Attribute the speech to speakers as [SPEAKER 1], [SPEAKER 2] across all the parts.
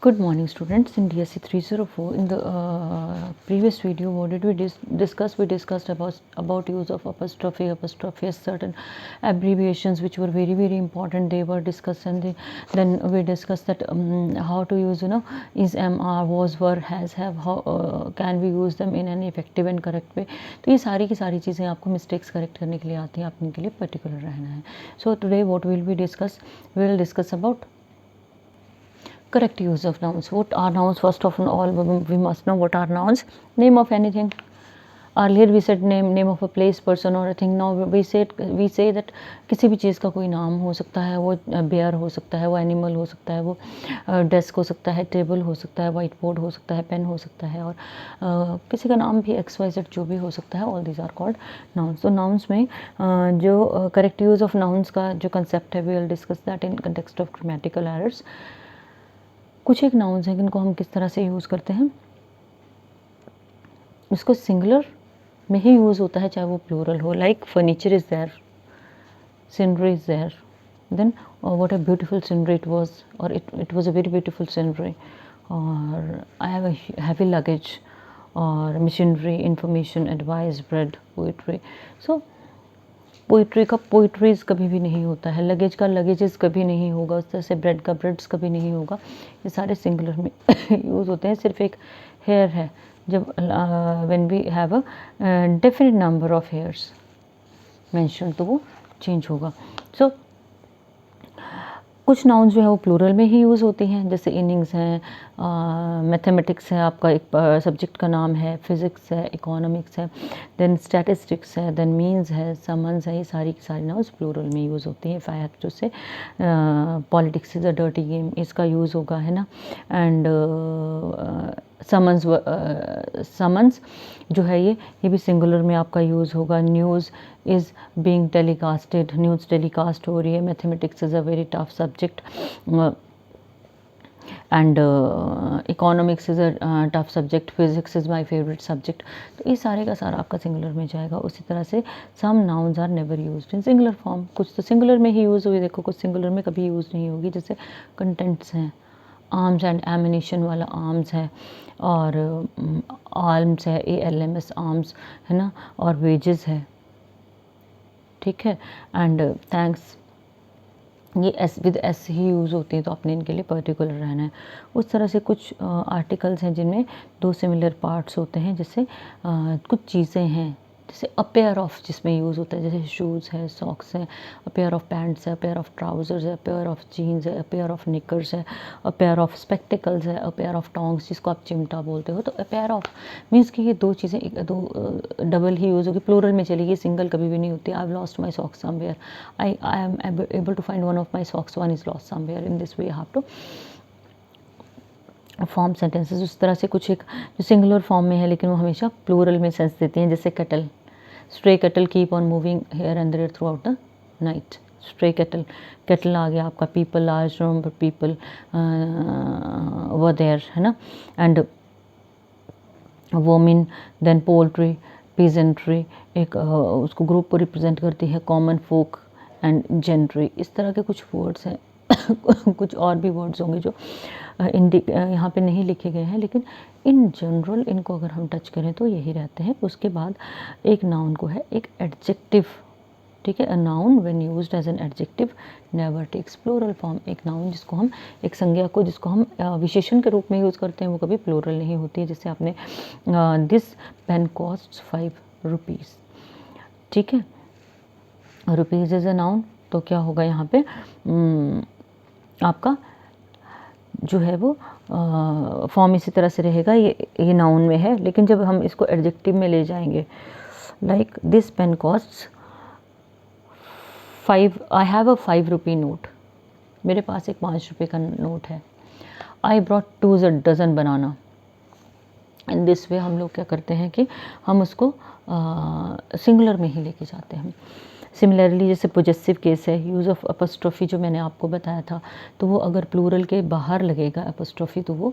[SPEAKER 1] Good morning, students. In DSC 304, in the previous video, what did we discuss? We discussed about use of apostrophe, certain abbreviations which were very important. They were discussed, and then we discussed that how to use, is, am, are, was, were, has, have. How can we use them in an effective and correct way? तो ये सारी की सारी चीज़ें आपको mistakes correct करने के लिए आती हैं, आपके लिए पर्टिकुलर रहना है. So today what will we discuss? We will discuss about correct use of nouns. What are nouns? First of all, we must know what are nouns. Name of anything. Earlier we said name of a place, person or a thing. Now we say that किसी भी चीज़ का कोई नाम हो सकता है. वो bear हो सकता है, वो animal हो सकता है, वो desk हो सकता है, table हो सकता है, white board हो सकता है, pen हो सकता है, और किसी का नाम भी XYZ जो भी हो सकता है. All these are called nouns. तो nouns में जो correct use of nouns का जो concept है, we will discuss that in context of grammatical errors. कुछ एक नाउन्स हैं जिनको हम किस तरह से यूज़ करते हैं. इसको सिंगुलर में ही यूज़ होता है, चाहे वो प्लूरल हो. Like furniture is there, scenery is there, then what a beautiful scenery it was, और it was a very beautiful scenery, और I have a heavy luggage, और machinery, information, advice, bread, poetry. So poetry का poetries कभी भी नहीं होता है, luggage का लगेजेस कभी नहीं होगा, उस तरह से ब्रेड का ब्रेड्स कभी नहीं होगा. ये सारे सिंगुलर में यूज़ होते हैं. सिर्फ एक हेयर है, जब when we have a definite number of hairs mention तो वो चेंज होगा. सो कुछ नाउन्स जो है वो प्लूरल में ही यूज़ होती हैं, जैसे इनिंग्स हैं, मैथमेटिक्स है, आपका एक सब्जेक्ट का नाम है, फिज़िक्स है, इकोनॉमिक्स है, देन स्टैटिस्टिक्स है, देन मीन्स है, समन्स है. ये सारी की सारी नाउन्स प्लूरल में यूज़ होती हैं. फैक्ट जो से politics is a dirty game, इसका यूज़ होगा, है ना. एंड समन्स जो है ये भी सिंगुलर में आपका यूज़ होगा. News is being telecasted, news telecast हो रही है. Mathematics is a very tough subject, and economics is a tough subject. Physics is my favourite subject. तो ये सारे का सारा आपका सिंगुलर में जाएगा. उसी तरह से some nouns are never used in singular form. कुछ तो सिंगुलर में ही यूज़ हुई, देखो कुछ सिंगुलर में कभी यूज़ नहीं होगी. जैसे कंटेंट्स हैं, आर्म्स एंड एमिनेशन वाला आर्म्स है, और आर्म्स है, ALMS आर्म्स, है ना, और वेजेस है. ठीक है. एंड थैंक्स, ये S with S he use होती है, तो आपने इनके लिए पर्टिकुलर रहना है. उस तरह से कुछ आर्टिकल्स हैं जिनमें दो सिमिलर पार्ट्स होते हैं. जैसे कुछ चीज़ें हैं, जैसे अ पेयर ऑफ जिसमें यूज़ होता है, जैसे शूज़ है, सॉक्स है, अ पेयर ऑफ पैंट्स है, अ पेयर ऑफ ट्राउज़र्स है, अ पेयर ऑफ जीन्स है, अ पेयर ऑफ निकर्स है, अ पेयर ऑफ स्पेक्टिकल्स है, अ पेयर ऑफ टोंग्स जिसको आप चिमटा बोलते हो. तो अ पेयर ऑफ मीन्स कि ये दो चीज़ें दो डबल ही यूज़ होगी, प्लूरल में चलेगी, सिंगल कभी भी नहीं होती. I have lost my socks somewhere, I am able to find one of my socks, one is lost somewhere. In this way you have to form sentences. उस तरह से कुछ एक जो सिंगुलर फॉर्म में है लेकिन वो हमेशा प्लूरल में सेंस देती हैं, जैसे cattle. Stray cattle keep on moving here and there throughout the night. Stray cattle, cattle आ गया आपका. People, large number people were there, है ना. And women, then poultry, peasantry, एक उसको ग्रुप को रिप्रेजेंट करती है. Common folk and gentry. इस तरह के कुछ वर्ड्स हैं. कुछ और भी वर्ड्स होंगे जो यहाँ पे नहीं लिखे गए हैं, लेकिन इन जनरल इनको अगर हम टच करें तो यही रहते हैं. उसके बाद एक नाउन को है एक एडजेक्टिव. ठीक है. A noun when used as an adjective never takes plural form. एक नाउन जिसको हम, एक संज्ञा को जिसको हम विशेषण के रूप में यूज़ करते हैं, वो कभी प्लूरल नहीं होती है. जैसे आपने दिस पेन कॉस्ट 5 रुपीज़. ठीक है. रुपीज़ इज़ अ नाउन, तो क्या होगा यहाँ पे आपका जो है वो फॉर्म इसी तरह से रहेगा. ये नाउन में है, लेकिन जब हम इसको एडजेक्टिव में ले जाएंगे, like this pen cost 5, I have a 5 rupee note. मेरे पास एक 5 रुपये का नोट है. I brought 2 dozen banana. In this way हम लोग क्या करते हैं कि हम उसको सिंगुलर में ही लेके जाते हैं. सिमिलरली जैसे पोजेसिव केस है, यूज़ ऑफ अपस्ट्रॉफी जो मैंने आपको बताया था, तो वो अगर प्लूरल के बाहर लगेगा अपस्ट्रॉफी, तो वो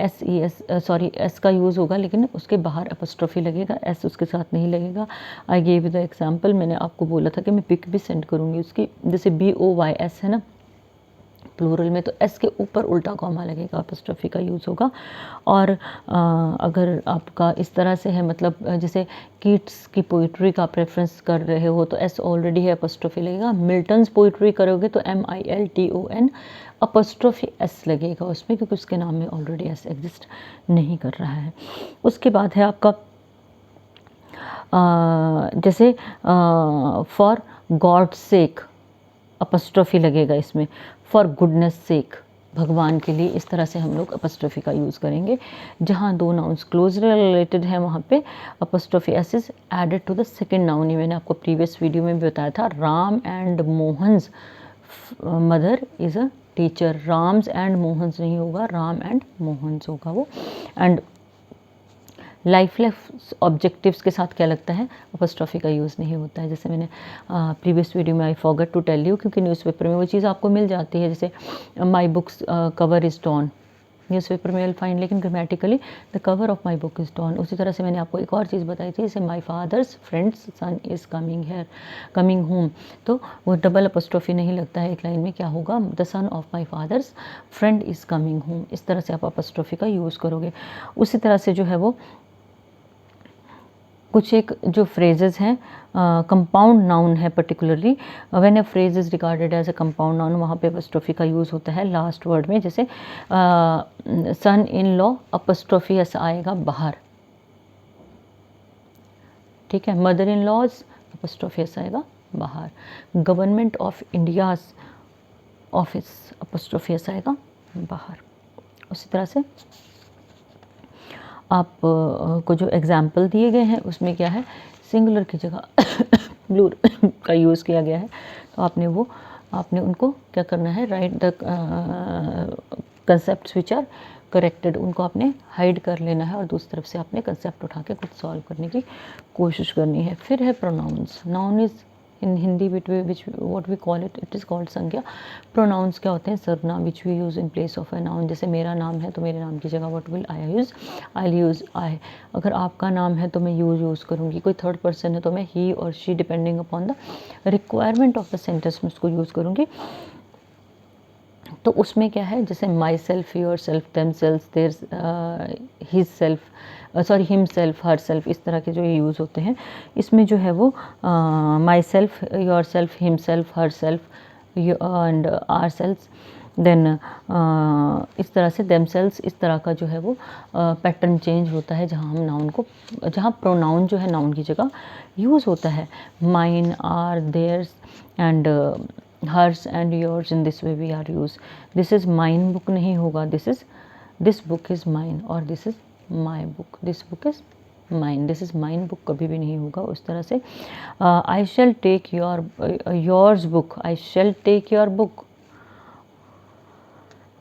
[SPEAKER 1] एस का यूज़ होगा, लेकिन उसके बाहर अपस्ट्रॉफी लगेगा, एस उसके साथ नहीं लगेगा. आई गिव द एग्जांपल, मैंने आपको बोला था कि मैं पिक भी सेंड करूँगी उसकी, जैसे BOYS है ना, प्लूरल में तो एस के ऊपर उल्टा कॉमा लगेगा, अपॉस्ट्रोफी का यूज़ होगा। और अगर आपका इस तरह से है, मतलब जैसे कीट्स की पोइट्री का प्रेफरेंस कर रहे हो तो एस ऑलरेडी है, अपॉस्ट्रोफी लगेगा। मिल्टन्स पोइट्री करोगे तो MILTON, अपॉस्ट्रोफी एस लगेगा उसमें, क्योंकि उसके नाम में ऑलरेडी एस एग्जिस्ट नहीं कर रहा है। उसके बाद है आपका जैसे फॉर गॉड सेक, अपॉस्ट्रोफी लगेगा इसमें। फॉर गुडनेस सेक, भगवान के लिए, इस तरह से हम लोग अपॉस्ट्रोफी का यूज़ करेंगे। जहाँ दो नाउन्स क्लोजली रिलेटेड हैं वहाँ पे apostrophe s is added to the second noun. ये मैंने आपको प्रीवियस वीडियो में भी बताया था। Ram and Mohan's mother is a teacher. Ram's and Mohan's नहीं होगा, राम एंड मोहन्स होगा वो। एंड लाइफलेस ऑब्जेक्टिव्स के साथ क्या लगता है, अपॉस्ट्रोफी का यूज़ नहीं होता है। जैसे मैंने प्रीवियस वीडियो में I forgot to tell you, क्योंकि न्यूज़पेपर में वो चीज़ आपको मिल जाती है, जैसे my book's cover is torn, newspaper में विल फाइंड, लेकिन grammatically the cover of my book is torn. उसी तरह से मैंने आपको एक और चीज़ बताई थी, जैसे my father's friend's son is coming home, तो वो डबल अपॉस्ट्रोफी नहीं लगता है एक लाइन में, क्या होगा, the son of my father's friend is coming home. इस तरह से आप अपॉस्ट्रोफी का यूज़ करोगे। उसी तरह से जो है वो कुछ एक जो फ्रेजेस हैं, कंपाउंड नाउन है, particularly when a phrase is regarded as a compound noun, वहाँ पे अपॉस्ट्रोफी का यूज़ होता है लास्ट वर्ड में। जैसे son in law, apostrophe s आएगा बाहर, ठीक है। Mother in law's, apostrophe s आएगा बाहर। Government of India's office, apostrophe s आएगा बाहर। उसी तरह से आप को जो एग्जाम्पल दिए गए हैं उसमें क्या है, सिंगुलर की जगह प्लूरल का यूज़ किया गया है, तो आपने उनको क्या करना है, write the concept which are corrected, उनको आपने हाइड कर लेना है और दूसरी तरफ से आपने कंसेप्ट उठा के कुछ सॉल्व करने की कोशिश करनी है। फिर है pronouns. Noun is in Hindi which what we call it is called संज्ञा। प्रोनाउंस क्या होते हैं, सर्वनाम which we use in place of a noun. जैसे मेरा नाम है तो मेरे नाम की जगह what will I use, I use I. अगर आपका नाम है तो मैं यूज़ करूँगी। कोई थर्ड पर्सन है तो मैं ही और she, depending upon the requirement of the sentence में उसको यूज़ करूँगी। तो उसमें क्या है, जैसे myself, yourself, themself, there, hisself, sorry himself, herself, इस तरह के जो ये यूज़ होते हैं, इसमें जो है वो myself, yourself, himself, herself and ourself, then इस तरह से देम सेल्स, इस तरह का जो है वो पैटर्न चेंज होता है जहाँ हम नाउन को, जहाँ प्रोनाउन जो है नाउन की जगह यूज़ होता है। Mine, are, theirs and hers and yours, in this way we are use. This is mine book नहीं होगा, दिस बुक इज़ माइन, और this is my book, this book is mine, this is mine book कभी भी नहीं होगा। उस तरह से I shall take yours book, I shall take your book,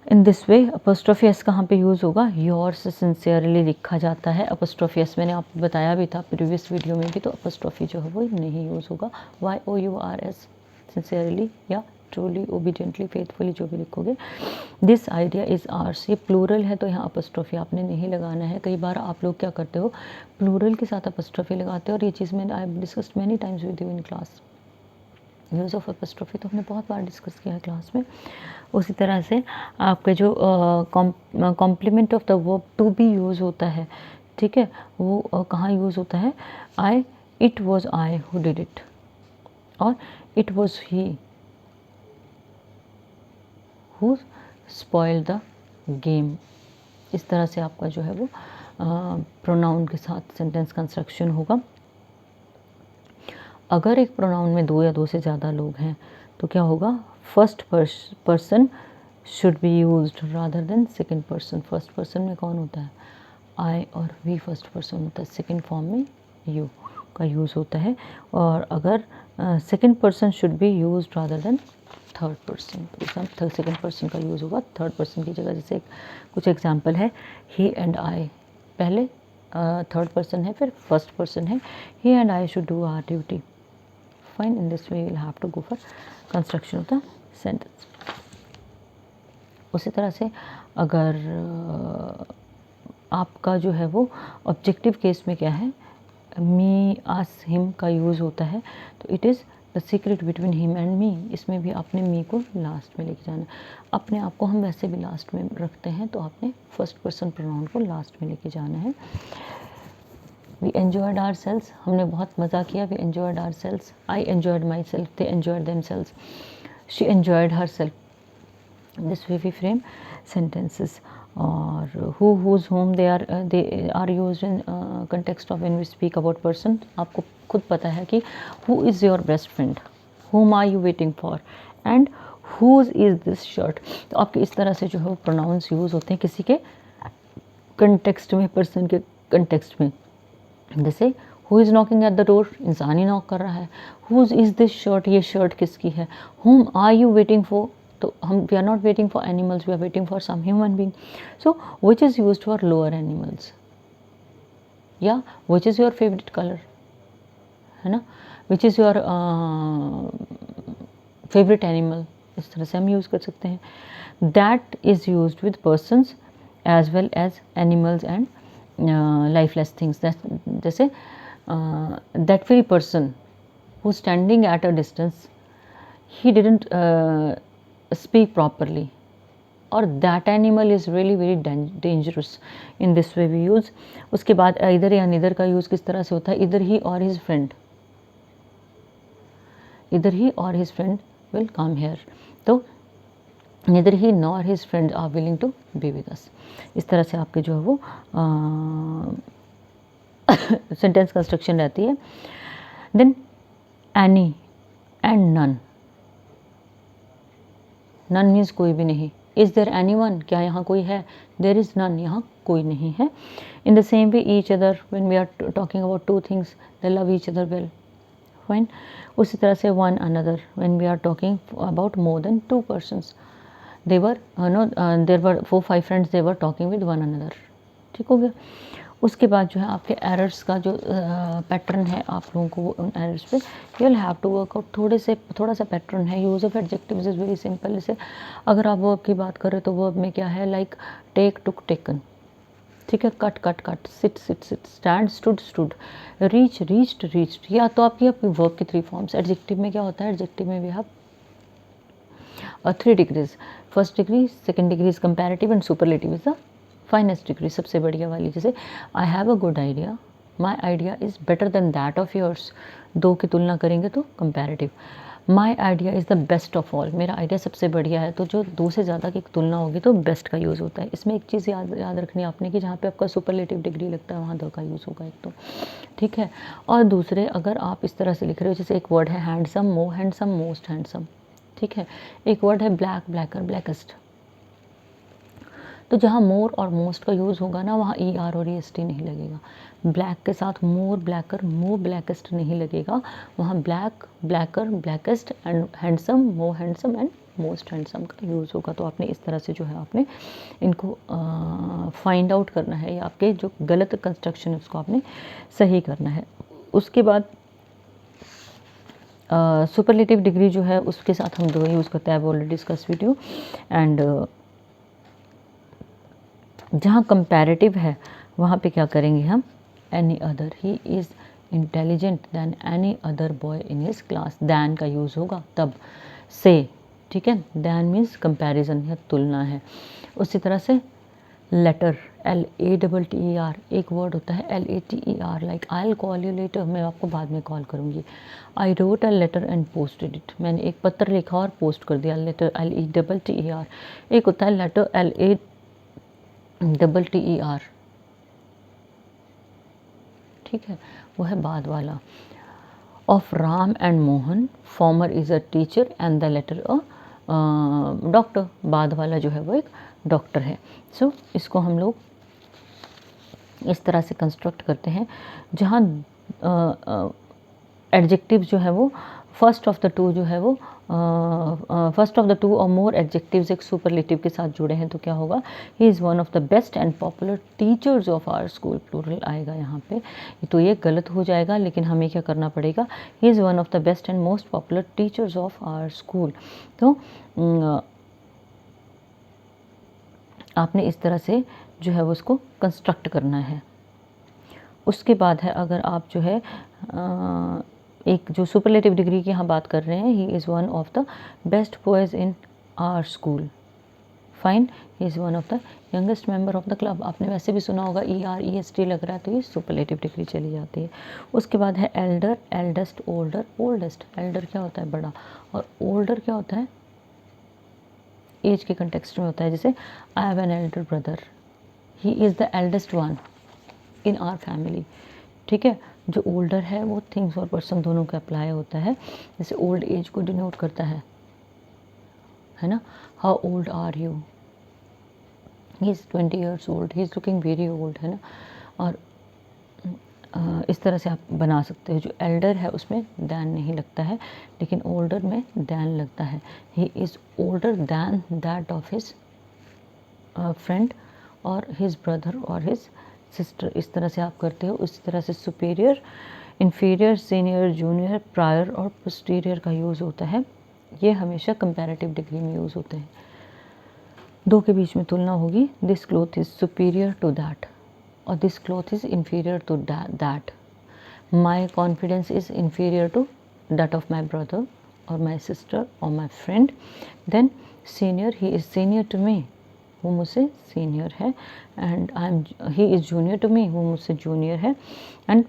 [SPEAKER 1] in this way. Apostrophe S कहाँ पे यूज़ होगा, योर्स सिंसियरली लिखा जाता है, अपॉस्ट्रोफी एस मैंने आपको बताया भी था प्रीवियस वीडियो में भी, तो अपॉस्ट्रोफी जो है वो नहीं यूज़ होगा। YOURS, सिंसियरली या ट्रूली, ओबीडियंटली, फेथफुली, जो भी लिखोगे। दिस आइडिया इज़ आर्स, ये प्लूरल है तो यहाँ अपॉस्ट्रोफी आपने नहीं लगाना है। कई बार आप लोग क्या करते हो, प्लूरल के साथ अपॉस्ट्रोफी लगाते हो, और ये चीज़ मैंने आई have discussed many times with you in class. Use of apostrophe तो हमने बहुत बार डिस्कस किया है क्लास में। उसी तरह से आपके जो complement of the verb to be use होता है, ठीक है, वो कहाँ यूज़ होता है, I, it was I who did it, और it was he who spoiled the game. इस तरह से आपका जो है वो प्रोनाउन के साथ सेंटेंस कंस्ट्रक्शन होगा। अगर एक प्रोनाउन में दो या दो से ज़्यादा लोग हैं तो क्या होगा, first person should be used rather than second person. First person में कौन होता है, आई, और वी फर्स्ट पर्सन होता है, सेकंड फॉर्म में यू का यूज़ होता है। और अगर second person should be used rather than third person, तो सेकंड पर्सन का यूज़ होगा थर्ड पर्सन की जगह। जैसे कुछ एग्जांपल है, ही एंड आई, पहले थर्ड पर्सन है, फिर फर्स्ट पर्सन है, he and I should do our duty. Fine, in this way you will have to go for construction of the sentence. उसी तरह से अगर आपका जो है वो ऑब्जेक्टिव केस में क्या है, मी, अस, हिम का यूज़ होता है, तो it is the secret between him and me, इसमें भी आपने मी को लास्ट में लेके जाना है। अपने आप को हम वैसे भी लास्ट में रखते हैं, तो आपने फर्स्ट पर्सन प्रोनाउन को लास्ट में लेके जाना है। वी एन्जॉयड आवर सेल्स, हमने बहुत मज़ा किया। We enjoyed ourselves, I enjoyed myself, they enjoyed themselves, she enjoyed herself. This way we frame sentences. और who, whose, whom they are used in context of when we speak about person। आपको खुद पता है कि who is your best friend, whom are you waiting for, and whose is this shirt। तो आपके इस तरह से जो है वो प्रोनाउंस यूज़ होते हैं किसी के कंटेक्स्ट में, पर्सन के कंटेक्स्ट में। जैसे who is knocking at the door, इंसान ही नॉक कर रहा है। हुज इज़ दिस शर्ट, ये शर्ट किसकी है। Whom are you waiting for, तो हम we are not waiting for animals, we are waiting for some human being. So which is used for lower animals, या which is your favourite colour, है ना, which is your favourite animal, इस तरह से हम use कर सकते हैं। That is used with persons as well as animals and lifeless things। जैसे that very person who's standing at a distance, he didn't speak properly, or that animal is really very dangerous। in this way we use। उसके बाद इधर या neither का use किस तरह से होता है, इधर ही और his friend, इधर ही और his friend will come here। तो neither he nor his friends are willing to be with us। इस तरह से आपके जो है वो सेंटेंस कंस्ट्रक्शन रहती है। Then any and none, none means कोई भी नहीं। इज़ देयर एनी वन, क्या यहाँ कोई है। देयर इज़ नन, यहाँ कोई नहीं है। In the same way each other, when we are talking about two things, they love each other well, fine. उसी तरह से one another, when we are talking about more than two persons, they were there were 4-5 friends, they were talking with one another। ठीक हो गया। उसके बाद जो है आपके एरर्स का जो पैटर्न है, आप लोगों को उन एरर्स पे you will have to work out. थोड़ा सा पैटर्न है। Use of adjectives is very simple. जैसे अगर आप वर्ब की बात करें तो वर्ब में क्या है, लाइक टेक, टुक, टेकन, ठीक है, cut, cut, cut, sit, sit, sit, stand, stood, stood, reach, reached, reached. या तो आपकी वर्ब की 3 फॉर्म्स। एडजेक्टिव में क्या होता है, एडजेक्टिव में भी आप 3 degrees, first degree, second degree is comparative and superlative is the finest degree, सबसे बढ़िया वाली। जैसे I have a good idea, my idea is better than that of yours, 2 की तुलना करेंगे तो comparative. My idea is the best of all, मेरा idea सबसे बढ़िया है, तो जो 2 से ज़्यादा की तुलना होगी तो बेस्ट का यूज़ होता है। इसमें एक चीज़ याद रखनी है आपने कि जहाँ पे आपका सुपरलेटिव डिग्री लगता है वहाँ द का यूज़ होगा एक तो, ठीक है। और दूसरे, अगर आप इस तरह से लिख रहे हो, जैसे एक वर्ड है हैंडसम, मोर हैंडसम, मोस्ट हैंडसम, ठीक है। एक वर्ड है ब्लैक, ब्लैकर, ब्लैकेस्ट, तो जहाँ मोर और मोस्ट का यूज़ होगा ना, वहाँ ई आर और एस टी नहीं लगेगा। ब्लैक के साथ मोर, ब्लैकर, मोर ब्लैकेस्ट नहीं लगेगा, वहाँ black, blacker, blackest and handsome, more handsome and most handsome का यूज़ होगा। तो आपने इस तरह से जो है आपने इनको फाइंड आउट करना है, या आपके जो गलत कंस्ट्रक्शन है उसको आपने सही करना है। उसके बाद सुपरलेटिव डिग्री जो है उसके साथ हम 2 यूज़ करते हैं, already discuss with you. And जहाँ कंपैरेटिव है वहाँ पे क्या करेंगे हम, any other, he is intelligent than any other boy in his class, than का यूज़ होगा तब से, ठीक है। दैन मीन्स कंपैरिजन या तुलना है। उसी तरह से लेटर, LATTER, एक वर्ड होता है LATER, like I will call you later, मैं आपको बाद में कॉल करूँगी। I wrote a letter and posted it, मैंने एक पत्र लिखा और पोस्ट कर दिया। Letter, LETTER। एक होता है लेटर, LATTER, ठीक है, वो है बाद वाला। Of Ram and Mohan, former is a teacher and the latter a doctor, बाद वाला जो है वो एक डॉक्टर है। सो इसको हम लोग इस तरह से कंस्ट्रक्ट करते हैं, जहाँ एडजेक्टिव जो है वो फर्स्ट ऑफ द टू जो है वो फर्स्ट ऑफ द 2 और मोर एडजेक्टिव्स एक सुपरलेटिव के साथ जुड़े हैं, तो क्या होगा, he is one of the best and popular teachers of our school, plural आएगा यहाँ पे, तो ये गलत हो जाएगा, लेकिन हमें क्या करना पड़ेगा, he is one of the best and most popular teachers of our school. तो आपने इस तरह से जो है वो उसको कंस्ट्रक्ट करना है। उसके बाद है, अगर आप जो है एक जो सुपरलेटिव डिग्री की यहाँ बात कर रहे हैं, he is one of the best boys in our school, fine, he is one of the youngest member of the club. आपने वैसे भी सुना होगा ER EST लग रहा है तो ये सुपरलेटिव डिग्री चली जाती है। उसके बाद है Elder, eldest, older, oldest. Elder क्या होता है, बड़ा, और ओल्डर क्या होता है, एज के कंटेक्स्ट में होता है। जैसे I have an elder brother, he is the eldest one in our family, ठीक है। जो ओल्डर है वो थिंग्स और पर्सन दोनों का अप्लाई होता है। जैसे ओल्ड एज को डिनोट करता है ना, how old are you, he is 20 years old, he is looking very old, है ना। और इस तरह से आप बना सकते हो। जो एल्डर है उसमें दैन नहीं लगता है, लेकिन ओल्डर में दैन लगता है। He is older than that of his friend और हिज ब्रदर और हिज सिस्टर। इस तरह से आप करते हो। इस तरह से superior, inferior, senior, junior, prior और पोस्टीरियर का यूज़ होता है। ये हमेशा कंपैरेटिव डिग्री में यूज़ होते हैं। दो के बीच में तुलना होगी, this cloth is superior to that और this cloth is inferior to that. My confidence is inferior to that of my brother और माई सिस्टर और my friend. Then senior, he is senior to me, वो मुझसे senior है। And he is junior to me, वो मुझसे junior है। And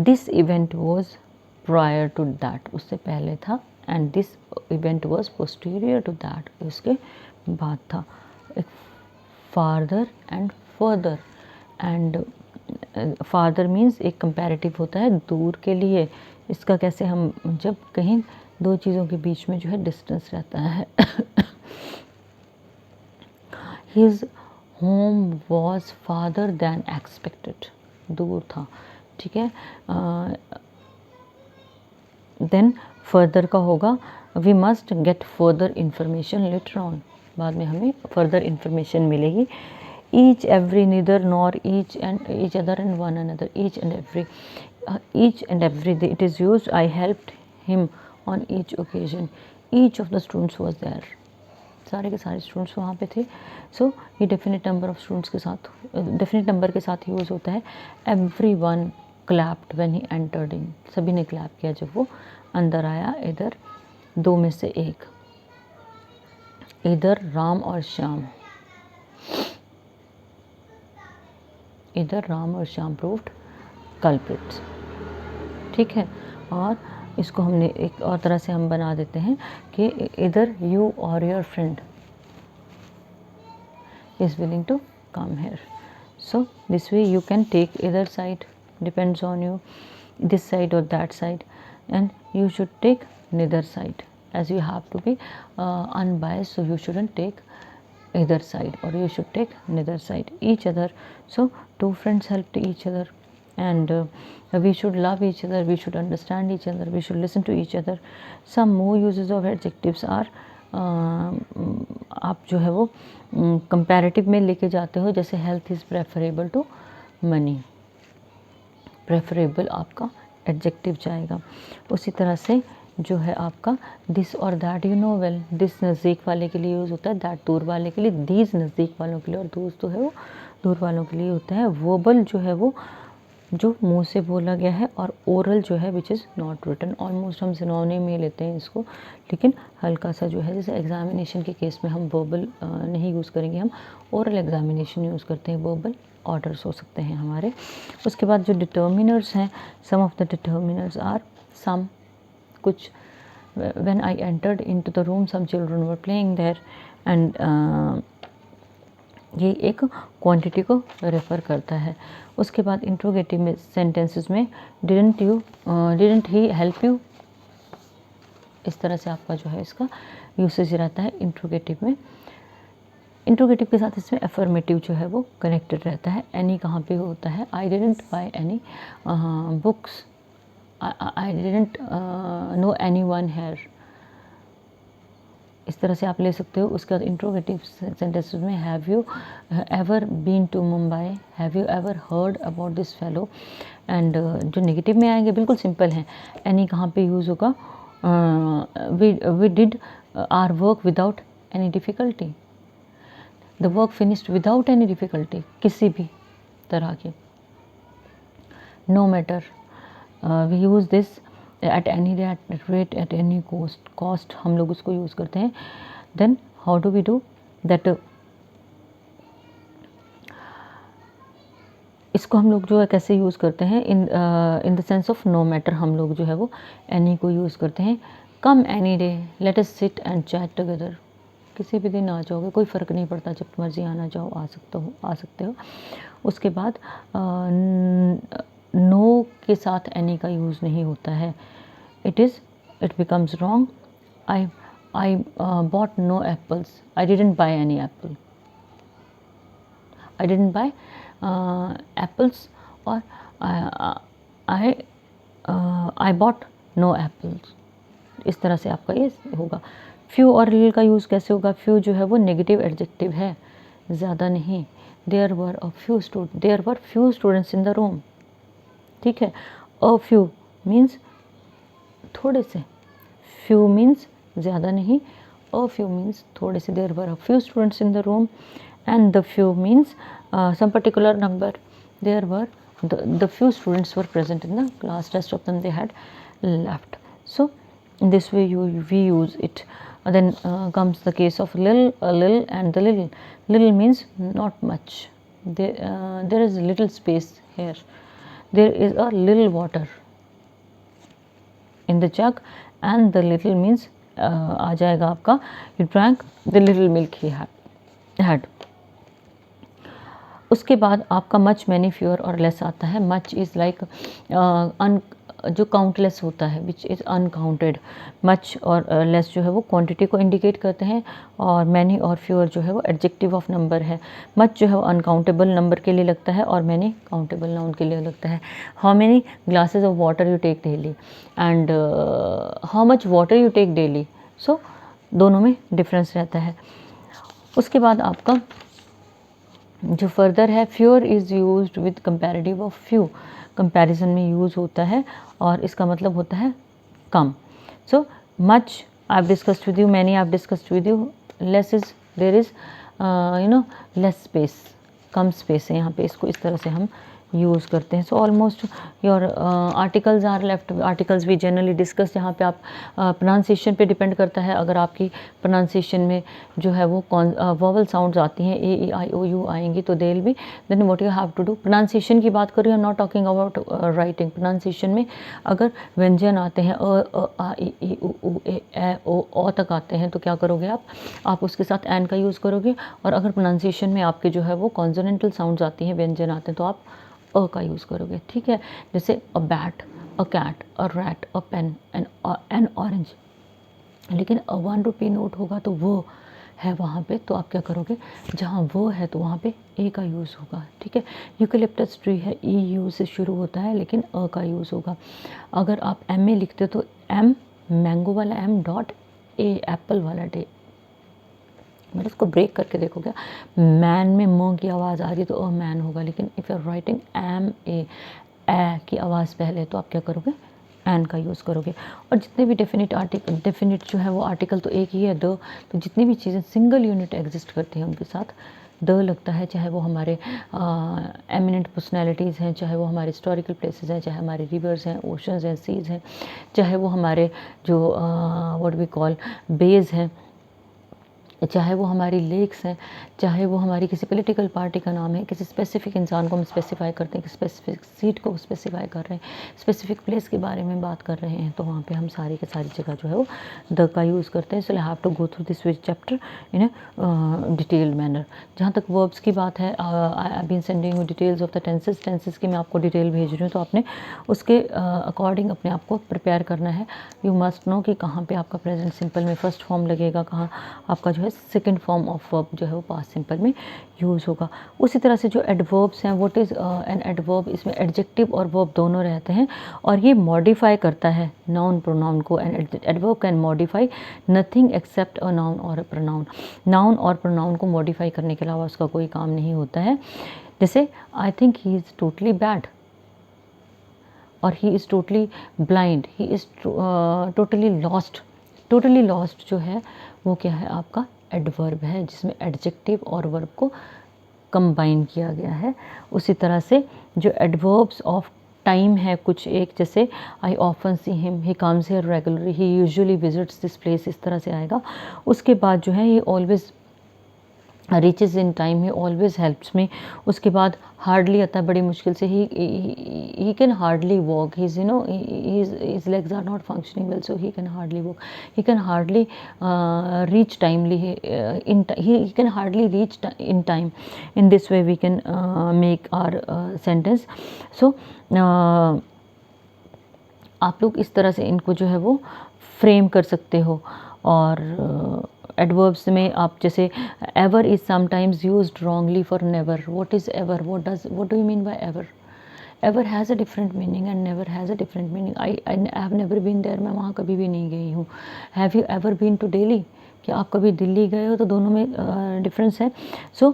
[SPEAKER 1] this event was prior to that, उससे पहले था। And this event was posterior to that, उसके बाद था। एक farther and further, and farther means एक कंपैरेटिव होता है दूर के लिए। इसका कैसे हम, जब कहीं दो चीज़ों के बीच में जो है डिस्टेंस रहता है। His home was farther than expected, दूर था, ठीक है। देन फर्दर का होगा, we must get further information later on, बाद में हमें फर्दर इंफॉर्मेशन मिलेगी। Each every, neither nor, each and each other and one another, each and every day it is used. I helped him on each occasion, each of the students was there, सारे के सारे students वहाँ पे थे। सो ये definite number of students के साथ, definite number के साथ यूज़ होता है। Every one clapped when he entered in, सभी ने क्लैप किया जब वो अंदर आया। इधर दो में से एक, इधर राम और श्याम, इधर राम और श्याम प्रूव्ड कल्प्रिट्स, ठीक है। और इसको हमने एक और तरह से हम बना देते हैं कि इधर यू और your friend is willing to come here. So this way you can take either side, depends on you, this side or that side, and you should take neither side, as you have to be unbiased, so you shouldn't take either side, or you should take neither side, each other. So two friends helped each other, and we should love each other, we should understand each other, we should listen to each other. Some more uses of adjectives are आप जो है वो comparative में लेके जाते हो। जैसे health is preferable to money, preferable आपका एडजेक्टिव जाएगा। उसी तरह से जो है आपका दिस और that, you know well, this नज़दीक वाले के लिए यूज़ होता है, दैट दूर वाले के लिए, दीज नज़दीक वालों के लिए, और दूर तो है वो दूर वालों के लिए होता है। वर्बल जो है वो जो मुंह से बोला गया है, और ओरल जो है which is not written. Almost हम सिनोनिम में लेते हैं इसको, लेकिन हल्का सा जो है, जैसे एग्जामिनेशन के केस में हम वर्बल नहीं यूज़ करेंगे, हम ओरल एग्जामिनेशन यूज़ करते हैं। वर्बल ऑर्डर्स हो सकते हैं हमारे। उसके बाद जो डिटर्मिनर्स हैं, some of the determiners are some, कुछ, when I entered into the room some children were playing there, and ये एक क्वांटिटी को रेफ़र करता है। उसके बाद इंट्रोगेटिव में सेंटेंसेस में डिडंट ही हेल्प यू, इस तरह से आपका जो है इसका यूसेज रहता है इंट्रोगेटिव में। इंट्रोगेटिव के साथ इसमें अफर्मेटिव जो है वो कनेक्टेड रहता है। एनी कहाँ पे होता है, I didn't buy any books, I didn't know anyone here, इस तरह से आप ले सकते हो। उसके बाद इंट्रोगेटिव सेंटेंसेस में have you ever been to Mumbai, have you ever heard about this fellow. And जो नेगेटिव में आएंगे बिल्कुल सिंपल हैं। एनी कहाँ पे यूज़ होगा, we did our work without any difficulty, the work finished without any difficulty, किसी भी तरह की। No matter, we use this at any rate at any cost हम लोग उसको यूज़ करते हैं. Then how do we do that, इसको हम लोग जो है कैसे यूज़ करते हैं, in the sense of no matter हम लोग जो है वो एनी को यूज़ करते हैं. कम any day let us sit and chat together. किसी भी दिन आ जाओगे, कोई फ़र्क नहीं पड़ता, जब मर्ज़ी आना जाओ आ सकते हो. उसके बाद नो के साथ एनी का यूज़ नहीं होता है. It becomes wrong. I bought no apples. I didn't buy any apple. I didn't buy apples, or I bought no apples. इस तरह से आपका ये होगा. फ्यू और लिटिल का यूज़ कैसे होगा? फ्यू जो है वो नेगेटिव एडजेक्टिव है, ज़्यादा नहीं. There were few students in the room. ठीक है. अ फ्यू मीन्स थोड़े से, फ्यू मीन्स ज़्यादा नहीं, अ फ्यू मीन्स थोड़े से. There were a few students in the room. And the few means some particular number. There were the few students were present in the class. Rest of them they had left. So in this way we use it. Then comes the case of lil, and the little. Little means not much. There is little space here. There is a little water in the jug, and the little means आ जाएगा आपका you drank the little milk he had. उसके बाद आपका much, many, fewer और less आता है. Much is like जो countless होता है, विच इज़ अनकाउंटेड. मच और लेस जो है वो क्वांटिटी को इंडिकेट करते हैं, और मैनी और फ्यूअर जो है वो एडजेक्टिव ऑफ नंबर है. मच जो है वो अनकाउंटेबल नंबर के लिए लगता है, और मैनी काउंटेबल नाउन के लिए लगता है. How many glasses of water you take daily, and how much water you take daily. So दोनों में डिफरेंस रहता है. उसके बाद आपका जो फर्दर है, fewer is used with comparative of few. Comparison में यूज़ होता है, और इसका मतलब होता है कम. So much I have discussed with you, many I have discussed with you, less is there is less space, कम स्पेस है यहाँ पे. इसको इस तरह से हम यूज़ करते हैं. So almost your articles are left. Articles भी जनरली डिस्कस, यहाँ पे आप प्रोनाउंसिएशन पे डिपेंड करता है. अगर आपकी प्रोनाउंसिएशन में जो है वो वोवल साउंड्स आती हैं, ए ई आई ओ यू आएंगी, तो they will be, then what you have to do. Pronunciation की बात कर रही हूँ, not talking about writing. Pronunciation में अगर व्यंजन आते हैं, आ ई उ ए ओ तक आते हैं, तो क्या करोगे आप उसके साथ एन का यूज़ करोगे. और अगर प्रोनाउंसिएशन में आपके जो है वो कॉन्सोनेंटल साउंड्स आती हैं, व्यंजन आते हैं, तो आप अ का यूज़ करोगे. ठीक है. जैसे a bat, a cat, a rat, a pen, an orange. लेकिन अ 1 रुपी नोट होगा तो वो है वहाँ पे, तो आप क्या करोगे, जहाँ वो है तो वहाँ पे ए का यूज़ होगा. ठीक है. यूकेलिप्टस ट्री है, ई यू से शुरू होता है, लेकिन अ का यूज़ होगा. अगर आप एम ए लिखते हो तो एम, मैंगो वाला एम, डॉट ए, एप्पल वाला डे. मतलब उसको ब्रेक करके देखोगे, मैन में म की आवाज़ आ रही है तो अ मैन होगा. लेकिन if you are writing M A की आवाज़ पहले, तो आप क्या करोगे, एन का यूज़ करोगे. और जितने भी डेफिनिट जो है वो आर्टिकल तो एक ही है, द. तो जितनी भी चीज़ें सिंगल यूनिट एग्जिस्ट करती हैं उनके साथ द लगता है, चाहे वो हमारे एमिनेंट पर्सनैलिटीज़ हैं, चाहे वो हमारे हिस्टोरिकल प्लेसेस हैं, चाहे हमारे रिवर्स हैं, ओशंस हैं, सीज़ हैं, चाहे वो हमारे जो व्हाट वी कॉल बेज हैं, चाहे वो हमारी लेक्स हैं, चाहे वो हमारी किसी पॉलिटिकल पार्टी का नाम है, किसी स्पेसिफिक इंसान को हम स्पेसिफाई करते हैं, कि स्पेसिफिक सीट को स्पेसिफाई कर रहे हैं, स्पेसिफिक प्लेस के बारे में बात कर रहे हैं, तो वहाँ पे हम सारी की सारी जगह जो है वो द का यूज़ करते हैं. So I have to go through this chapter in a detailed manner. जहाँ तक वर्ब्स की बात है, I have been sending you details of the tenses की मैं आपको डिटेल भेज रही हूँ, तो आपने उसके अकॉर्डिंग अपने आप को प्रिपेयर करना है. यू मस्ट नो कि कहाँ पे आपका प्रेजेंट सिंपल में फर्स्ट फॉर्म लगेगा, कहाँ आपका जो है सेकेंड फॉर्म ऑफ वर्ब जो है वो पास्ट सिंपल में यूज़ होगा. उसी तरह से जो एडवर्ब्स हैं, व्हाट इज़ एन एडवर्ब, इसमें एडजेक्टिव और वर्ब दोनों रहते हैं, और ये मॉडिफाई करता है नाउन प्रोनाउन को. An adverb can modify nothing accept a noun और अ प्रोनाउन. नाउन और प्रोनाउन को मॉडिफाई करने के अलावा उसका कोई काम नहीं होता है. जैसे I think he is totally bad, और he is totally blind, he is totally lost. Totally lost जो है वो क्या है, आपका एडवर्ब है, जिसमें एडजेक्टिव और वर्ब को कंबाइन किया गया है. उसी तरह से जो एडवर्ब्स ऑफ टाइम है कुछ एक, जैसे I often see him, he comes here regularly, he usually visits this place, इस तरह से आएगा। उसके बाद जो है ये always reaches in time, he always helps me. उसके बाद हार्डली आता है, बड़ी मुश्किल से, he can hardly walk, he's you know his legs are not functioning well, so he can hardly walk, he can hardly reach timely, he can hardly reach in time. In this way we can make our sentence. So आप लोग इस तरह से इनको जो है वो frame कर सकते हो। और एडवर्ब्स में आप जैसे ever is sometimes used wrongly for never. What is ever, what do you mean by ever? Ever has a different meaning and never has a different meaning. I have never been there, मैं वहाँ कभी भी नहीं गई हूँ। Have you ever been to Delhi, कि आप कभी दिल्ली गए हो? तो दोनों में डिफरेंस है। So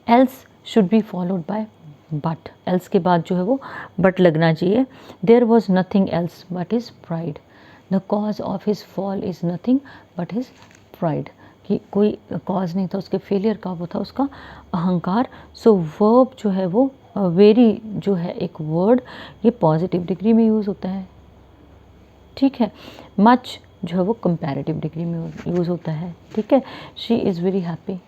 [SPEAKER 1] else should be followed by but, else के बाद जो है वो बट लगना चाहिए। There was nothing else but his pride, the cause of his fall is nothing but his pride, कि कोई कॉज नहीं था उसके फेलियर का, वो था उसका अहंकार। सो वर्ब जो है वो वेरी जो है एक वर्ड, ये पॉजिटिव डिग्री में यूज़ होता है, ठीक है। मच जो है वो कंपैरेटिव डिग्री में यूज़ होता है, ठीक है। She is very happy,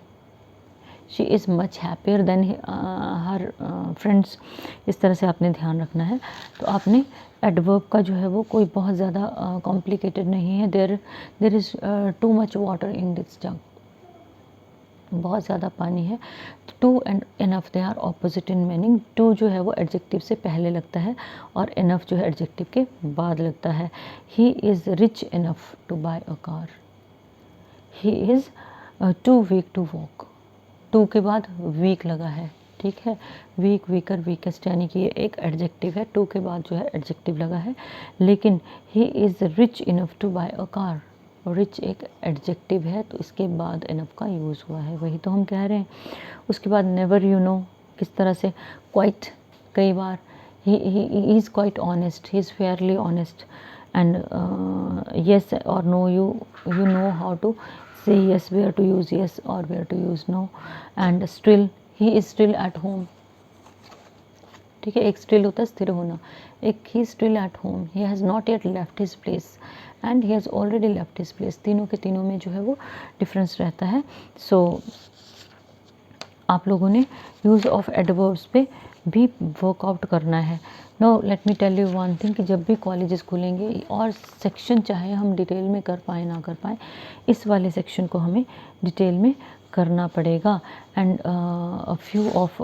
[SPEAKER 1] she is much happier than her friends, इस तरह से आपने ध्यान रखना है। तो आपने एडवर्ब का जो है वो कोई बहुत ज़्यादा कॉम्प्लिकेटेड नहीं है। There is too much water in this jug, बहुत ज़्यादा पानी है। Too and enough they are opposite in meaning. Too जो है वो एडजेक्टिव से पहले लगता है और इनफ जो है एडजेक्टिव के बाद लगता है। He is rich enough to buy a car, he is too weak to walk, too के बाद वीक लगा है, ठीक है। वीक, वीकर, वीकेस्ट, यानी कि ये एक एडजेक्टिव है, टू के बाद जो है एडजेक्टिव लगा है। लेकिन he is rich enough to buy a car, rich एक एडजेक्टिव है तो इसके बाद इनफ का यूज़ हुआ है, वही तो हम कह रहे हैं। उसके बाद नेवर यू नो, किस तरह से, क्वाइट, कई बार, he is quite honest, he is fairly honest. And yes और no, you know how to say yes, where to use yes or where to use no. And still, he is still at home, ठीक है। एक still होता है स्थिर होना, एक he still at home, he has not yet left his place and he has already left his place. तीनों के तीनों में जो है वो डिफरेंस रहता है। सो आप लोगों ने यूज़ ऑफ एडवर्ब्स पे भी वर्कआउट करना है। No let me tell you one thing, कि जब भी कॉलेजेस खुलेंगे और सेक्शन चाहे हम डिटेल में कर पाए ना कर पाए, इस वाले सेक्शन को हमें डिटेल में करना पड़ेगा। And a few of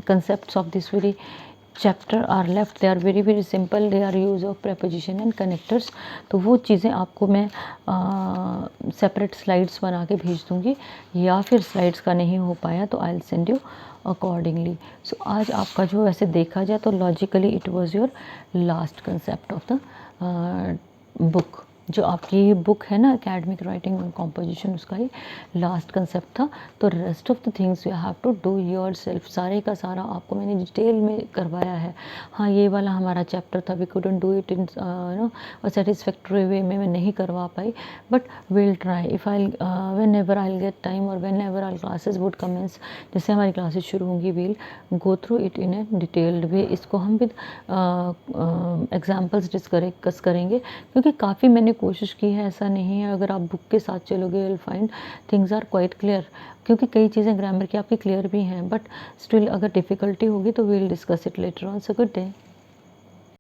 [SPEAKER 1] concepts of this very chapter are left, they are very very simple, they are use of preposition and connectors। तो वो चीज़ें आपको मैं सेपरेट स्लाइड्स बना के भेज दूँगी, या फिर स्लाइड्स का नहीं हो पाया तो I will send you accordingly. So आज आपका जो वैसे देखा जाए तो logically it was your last concept of the book. जो आपकी ये बुक है ना एकेडमिक राइटिंग एंड कॉम्पोजिशन, उसका ही लास्ट कंसेप्ट था। तो rest of the things you have to do yourself, सारे का सारा आपको मैंने डिटेल में करवाया है। हाँ ये वाला हमारा चैप्टर था, we couldn't do it in satisfactory way में, मैं नहीं करवा पाई, but will try if I whenever I get time और whenever our classes would commence, जैसे हमारी क्लासेस शुरू होंगी, will go through it in a detailed way. इसको हम विद एग्जाम्पल्स डिस्कस करेंगे, क्योंकि काफ़ी मैंने कोशिश की है, ऐसा नहीं है। अगर आप बुक के साथ चलोगे will find things are quite clear, क्योंकि कई चीज़ें ग्रामर की आपकी क्लियर भी हैं, बट स्टिल अगर डिफ़िकल्टी होगी तो we will discuss it later on. So good day.